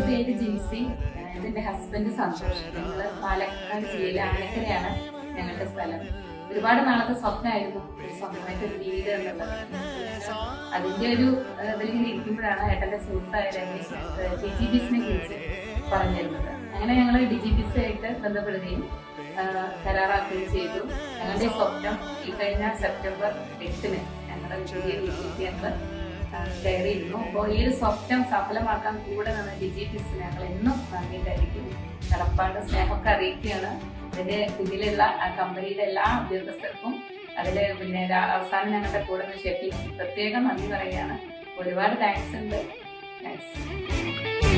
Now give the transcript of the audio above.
പേര് ജിൻസി, എന്റെ ഹസ്ബൻഡ് സന്തോഷ്. ഞങ്ങള് പാലക്കാട് ജില്ലയിലെ ആലക്കരയാണ് ഞങ്ങളുടെ സ്ഥലം. ഒരുപാട് നാളത്തെ സ്വപ്നമായിരുന്നു സ്വന്തമായിട്ട് ഒരു വീട് എന്നുള്ളത്. അതിന്റെ ഒരു ഇതിലിങ്ങനെ ഇരിക്കുമ്പോഴാണ് ഏട്ടന്റെ സുഹൃത്തായ രമേശ് DGBSനെ കുറിച്ച് പറഞ്ഞിരുന്നത്. അങ്ങനെ ഞങ്ങൾ DGBS ആയിട്ട് ബന്ധപ്പെടുകയും കരാറാക്കുകയും ചെയ്തു. ഞങ്ങളുടെ സ്വപ്നം ഈ കഴിഞ്ഞ സെപ്റ്റംബർ 8-ന് ഞങ്ങളുടെ പുതിയ വീട്ടിലേക്ക് ഞങ്ങൾ കയറിയിരുന്നു. അപ്പോൾ ഈ ഒരു സ്വപ്നം സഫലമാക്കാൻ കൂടെ നിന്ന് DGBSന് ഞങ്ങൾ എന്നും നന്ദിയിട്ടായിരിക്കും. കടപ്പാട് സ്നേഹമൊക്കെ അറിയിക്കുകയാണ്. അതിന്റെ പിന്നിലുള്ള ആ കമ്പനിയുടെ എല്ലാ ഉദ്യോഗസ്ഥർക്കും അതില് പിന്നെ അവസാനം ഞങ്ങളുടെ കൂടെ നിന്ന് ഷെഫി പ്രത്യേകം നന്ദി പറയുകയാണ്. ഒരുപാട് താങ്ക്സ് ഉണ്ട്. താങ്ക്സ്.